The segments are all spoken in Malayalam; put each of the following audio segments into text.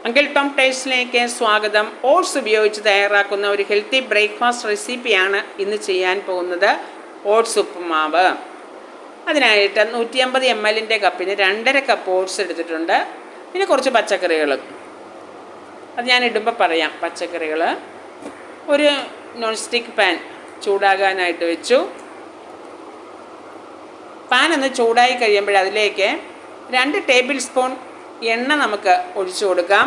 അങ്കിൾ ടോം ടേസ്റ്റിലേക്ക് സ്വാഗതം. ഓട്സ് ഉപയോഗിച്ച് തയ്യാറാക്കുന്ന ഒരു ഹെൽത്തി ബ്രേക്ക്ഫാസ്റ്റ് റെസിപ്പിയാണ് ഇന്ന് ചെയ്യാൻ പോകുന്നത്. ഓട്സ് ഉപ്പുമാവ്. അതിനായിട്ട് 150 ml കപ്പിന് 2.5 കപ്പ് ഓട്സ് എടുത്തിട്ടുണ്ട്. പിന്നെ കുറച്ച് പച്ചക്കറികൾ, അത് ഞാൻ ഇടുമ്പോൾ പറയാം. പച്ചക്കറികൾ ഒരു നോൺ സ്റ്റിക്ക് പാൻ ചൂടാകാനായിട്ട് വെച്ചു. പാൻ ഒന്ന് ചൂടായി കഴിയുമ്പോൾ അതിലേക്ക് 2 ടേബിൾ സ്പൂൺ എണ്ണ നമുക്ക് ഒഴിച്ചു കൊടുക്കാം.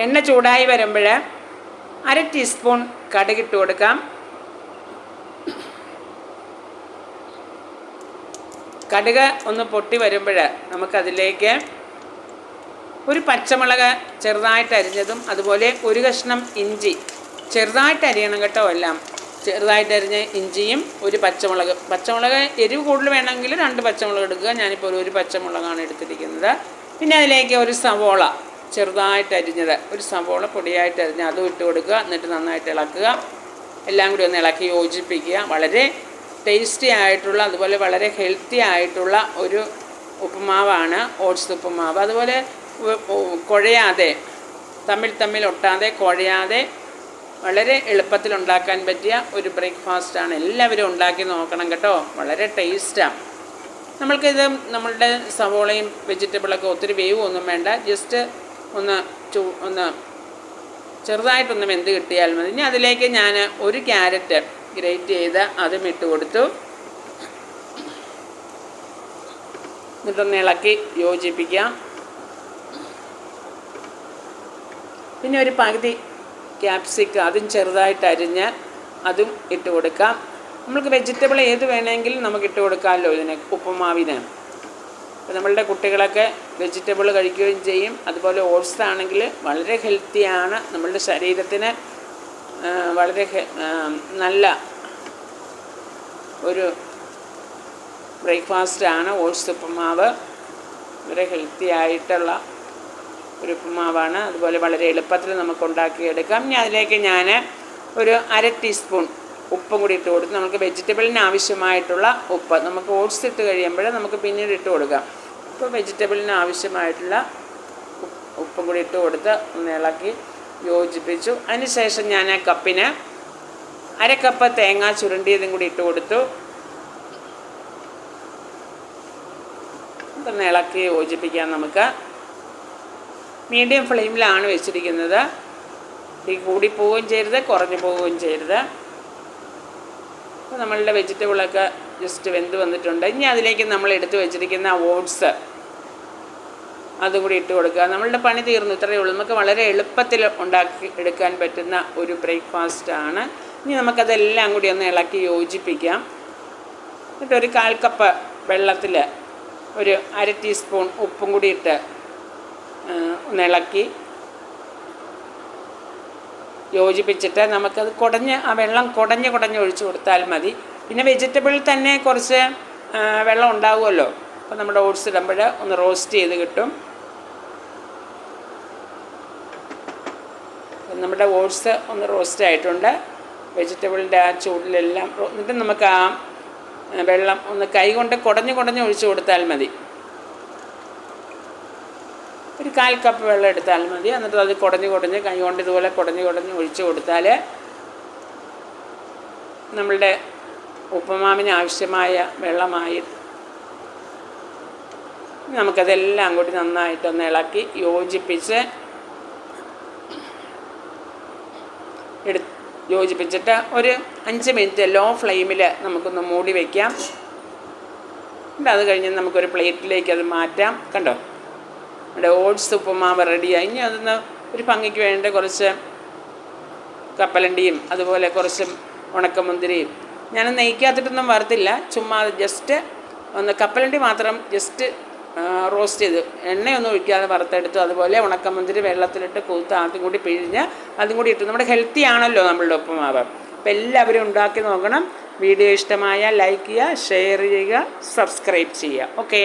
എണ്ണ ചൂടായി വരുമ്പോൾ 1/2 ടീസ്പൂൺ കടുകിട്ട് കൊടുക്കാം. കടുക് ഒന്ന് പൊട്ടി വരുമ്പോൾ നമുക്കതിലേക്ക് ഒരു പച്ചമുളക് ചെറുതായിട്ട് അരിഞ്ഞതും അതുപോലെ ഒരു കഷ്ണം ഇഞ്ചി ചെറുതായിട്ട് അരിയണം കേട്ടോ. എല്ലാം ചെറുതായിട്ട് അരിഞ്ഞ ഇഞ്ചിയും ഒരു പച്ചമുളക് എരിവ് കൂടുതൽ വേണമെങ്കിൽ 2 പച്ചമുളക് എടുക്കുക. ഞാനിപ്പോൾ ഒരു പച്ചമുളകാണ് എടുത്തിരിക്കുന്നത്. പിന്നെ അതിലേക്ക് ഒരു സവോള ചെറുതായിട്ട് അരിഞ്ഞത്, ഒരു സവോള പൊടിയായിട്ട് അരിഞ്ഞ് അതും ഇട്ട് കൊടുക്കുക. എന്നിട്ട് നന്നായിട്ട് ഇളക്കുക. എല്ലാം കൂടി ഒന്ന് ഇളക്കി യോജിപ്പിക്കുക. വളരെ ടേസ്റ്റി ആയിട്ടുള്ള അതുപോലെ വളരെ ഹെൽത്തി ആയിട്ടുള്ള ഒരു ഉപ്പുമാവാണ് ഓട്സ് ഉപ്പുമാവ്. അതുപോലെ കുഴയാതെ, തമ്മിൽ ഒട്ടാതെ കുഴയാതെ വളരെ എളുപ്പത്തിൽ ഉണ്ടാക്കാൻ പറ്റിയ ഒരു ബ്രേക്ക്ഫാസ്റ്റാണ്. എല്ലാവരും ഉണ്ടാക്കി നോക്കണം കേട്ടോ. വളരെ ടേസ്റ്റാണ്. നമ്മൾക്കിത് നമ്മളുടെ സവോളയും വെജിറ്റബിളൊക്കെ ഒത്തിരി വേവ് ഒന്നും വേണ്ട. ജസ്റ്റ് ഒന്ന് ചെറുതായിട്ടൊന്ന് വെന്ത് കിട്ടിയാൽ മതി. ഇനി അതിലേക്ക് ഞാൻ ഒരു ക്യാരറ്റ് ഗ്രേറ്റ് ചെയ്ത് അതും ഇട്ട് കൊടുത്തു. എന്നിട്ടൊന്ന് ഇളക്കി യോജിപ്പിക്കാം. പിന്നെ ഒരു പകുതി ക്യാപ്സിക്കം അതും ചെറുതായിട്ട് അരിഞ്ഞ് അതും ഇട്ട് കൊടുക്കാം. നമുക്ക് വെജിറ്റബിൾ ഏത് വേണമെങ്കിലും നമുക്ക് ഇട്ട് കൊടുക്കാമല്ലോ ഇതിന് ഉപ്പുമാവിന്. അപ്പോൾ നമ്മളുടെ കുട്ടികളൊക്കെ വെജിറ്റബിൾ കഴിക്കുകയും ചെയ്യും. അതുപോലെ ഓട്സ് ആണെങ്കിൽ വളരെ ഹെൽത്തിയാണ്, നമ്മളുടെ ശരീരത്തിന് വളരെ നല്ല ഒരു ബ്രേക്ക്ഫാസ്റ്റാണ് ഓട്സ് ഉപ്പുമാവ്. വളരെ ഹെൽത്തി ആയിട്ടുള്ള ഒരു ഉപ്പുമാവാണ്. അതുപോലെ വളരെ എളുപ്പത്തിൽ നമുക്ക് ഉണ്ടാക്കിയെടുക്കാം. ഇനി അതിലേക്ക് ഞാൻ ഒരു 1/2 ടീസ്പൂൺ ഉപ്പും കൂടി ഇട്ട് കൊടുത്ത് നമുക്ക് വെജിറ്റബിളിന് ആവശ്യമായിട്ടുള്ള ഉപ്പ് നമുക്ക് ഓട്സ് ഇട്ട് കഴിയുമ്പോൾ നമുക്ക് പിന്നീട് ഇട്ട് കൊടുക്കാം. അപ്പോൾ വെജിറ്റബിളിന് ആവശ്യമായിട്ടുള്ള ഉപ്പും കൂടി ഇട്ട് കൊടുത്ത് ഒന്ന് ഇളക്കി യോജിപ്പിച്ചു. അതിനുശേഷം ഞാൻ കപ്പിന് 1/2 കപ്പ് തേങ്ങ ചുരണ്ടിയതും കൂടി ഇട്ട് കൊടുത്തു. ഒന്ന് ഇളക്കി യോജിപ്പിക്കാം. നമുക്ക് മീഡിയം ഫ്ലെയിമിലാണ് വെച്ചിരിക്കുന്നത്. തീ കൂടി പോവുകയും ചെയ്യരുത്, കുറഞ്ഞു പോവുകയും ചെയ്യരുത്. അപ്പോൾ നമ്മളുടെ വെജിറ്റബിളൊക്കെ ജസ്റ്റ് വെന്ത് വന്നിട്ടുണ്ട്. ഇനി അതിലേക്ക് നമ്മൾ എടുത്ത് വെച്ചിരിക്കുന്ന ഓട്സ് അതും കൂടി ഇട്ട് കൊടുക്കുക. നമ്മളുടെ പണി തീർന്നു. ഇത്രയേ ഉള്ളൂ. നമുക്ക് വളരെ എളുപ്പത്തിൽ ഉണ്ടാക്കി എടുക്കാൻ പറ്റുന്ന ഒരു ബ്രേക്ക്ഫാസ്റ്റാണ്. ഇനി നമുക്കതെല്ലാം കൂടി ഒന്ന് ഇളക്കി യോജിപ്പിക്കാം. എന്നിട്ട് ഒരു 1/4 കപ്പ് വെള്ളത്തിൽ ഒരു 1/2 ടീസ്പൂൺ ഉപ്പും കൂടി ഇട്ട് ഒന്ന് ഇളക്കി യോജിപ്പിച്ചിട്ട് നമുക്കത് ആ വെള്ളം കുടഞ്ഞ് ഒഴിച്ചു കൊടുത്താൽ മതി. പിന്നെ വെജിറ്റബിളിൽ തന്നെ കുറച്ച് വെള്ളം ഉണ്ടാവുമല്ലോ. അപ്പോൾ നമ്മുടെ ഓട്സ് ഇടുമ്പോൾ ഒന്ന് റോസ്റ്റ് ചെയ്ത് കിട്ടും. നമ്മുടെ ഓട്സ് ഒന്ന് റോസ്റ്റ് ആയിട്ടുണ്ട്. വെജിറ്റബിളിൻ്റെ ആ ചൂടിലെല്ലാം എന്നിട്ട് നമുക്ക് ആ വെള്ളം ഒന്ന് കൈ കൊണ്ട് കുടഞ്ഞ് ഒഴിച്ചു കൊടുത്താൽ മതി. ഒരു 1/4 കപ്പ് വെള്ളം എടുത്താൽ മതി. എന്നിട്ട് അത് കുടഞ്ഞ് കൈ കൊണ്ട് ഇതുപോലെ കുടഞ്ഞ് ഒഴിച്ചു കൊടുത്താൽ നമ്മളുടെ ഉപ്പുമാവിന് ആവശ്യമായ വെള്ളമായി. നമുക്കതെല്ലാം കൂടി നന്നായിട്ടൊന്ന് ഇളക്കി യോജിപ്പിച്ച് യോജിപ്പിച്ചിട്ട് ഒരു 5 മിനിറ്റ് ലോ ഫ്ലെയിമിൽ നമുക്കൊന്ന് മൂടി വയ്ക്കാം. അത് കഴിഞ്ഞ് നമുക്കൊരു പ്ലേറ്റിലേക്ക് അത് മാറ്റാം. കണ്ടോ, നമ്മുടെ ഓട്സ് ഉപ്പുമാവ് റെഡിയായി. ഇനി അതൊന്ന് ഒരു ഭംഗിക്ക് വേണ്ട കുറച്ച് കപ്പലണ്ടിയും അതുപോലെ കുറച്ച് ഉണക്കമുന്തിരിയും ഞാൻ നെയ്ക്കകത്തിട്ടൊന്നും വറുത്തില്ല. ചുമ്മാ ജസ്റ്റ് ഒന്ന് കപ്പലണ്ടി മാത്രം ജസ്റ്റ് റോസ്റ്റ് ചെയ്ത് എണ്ണയൊന്നും ഒഴിക്കാതെ വറുത്തെടുത്തു. അതുപോലെ ഉണക്കമുന്തിരി വെള്ളത്തിലിട്ട് കൂത്ത് ആദ്യം കൂടി പിഴിഞ്ഞ് അതും കൂടി ഇട്ടു. നമ്മുടെ ഹെൽത്തി ആണല്ലോ നമ്മളുടെ ഉപ്പുമാവ്. അപ്പോൾ എല്ലാവരും ഉണ്ടാക്കി നോക്കണം. വീഡിയോ ഇഷ്ടമായാൽ ലൈക്ക് ചെയ്യുക, ഷെയർ ചെയ്യുക, സബ്സ്ക്രൈബ് ചെയ്യുക. ഓക്കെ.